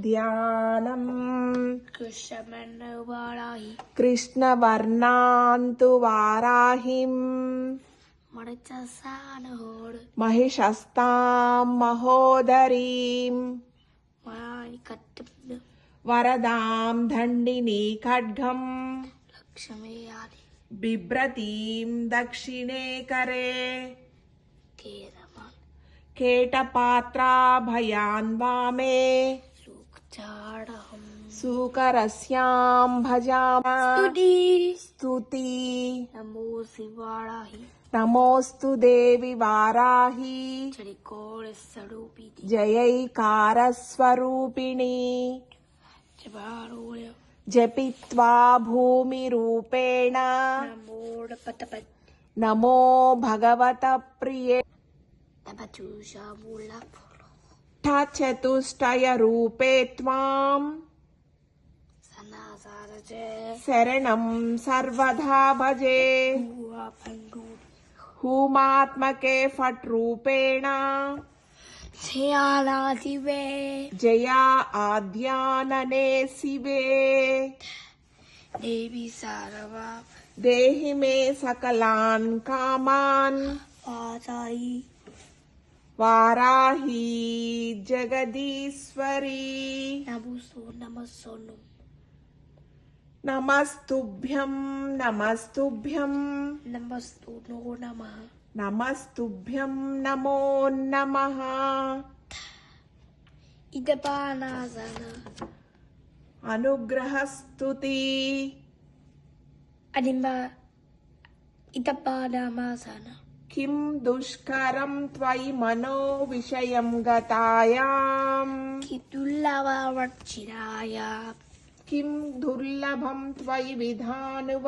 ध्यानम् कृष्णवर्णान्तु वाराहिम् महिषस्तां महोदरीम् वरदां दण्डिनी खड्गम् बिभ्रतीं दक्षिणे करे केटपात्राभयान् वामे सूकरस्यां भजामि स्तुति नमोऽस्तु देवि वाराहि जयैकारस्वरूपिणी जपित्वा भूमिरूपेण नमो भगवत प्रिये चतुष्टयरूपे त्वां शरणं सर्वदा भजे हूमात्मके फट् रूपेण जया आद्यानने शिवे देवी सारवा देहि मे सकलान् कामान् वाराही जगदीश्वरी नमस्तुभ्यं नमस्तुभ्यं नमस्तुभ्यं नमो नमः इदपानासना अनुग्रहस्तुति अनिम्बा इदपानामासना किं दुष्करं त्वयि मनो विषयं गतायां किं दुर्लभं त्वयि विधानुवधर्चितायां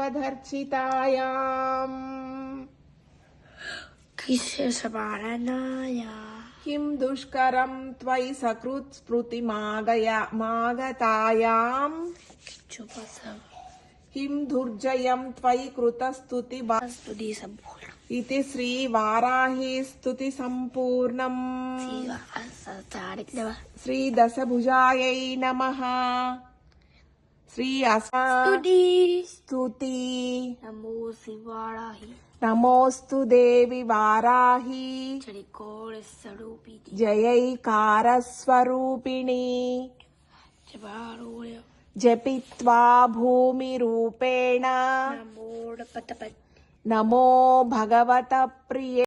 किं दुष्करं त्वयि सकृत् स्मृतिमागतायां किं दुर्जयं त्वयि कृतस्तुति इति श्री वाराही स्तुति संपूर्णम् श्री दशभुजायै नमः श्री स्तुति नमोऽस्तु देवी वाराही जयैकारस्वरूपिणी जपित्वा भूमिरूपेण नमो भगवत प्रिये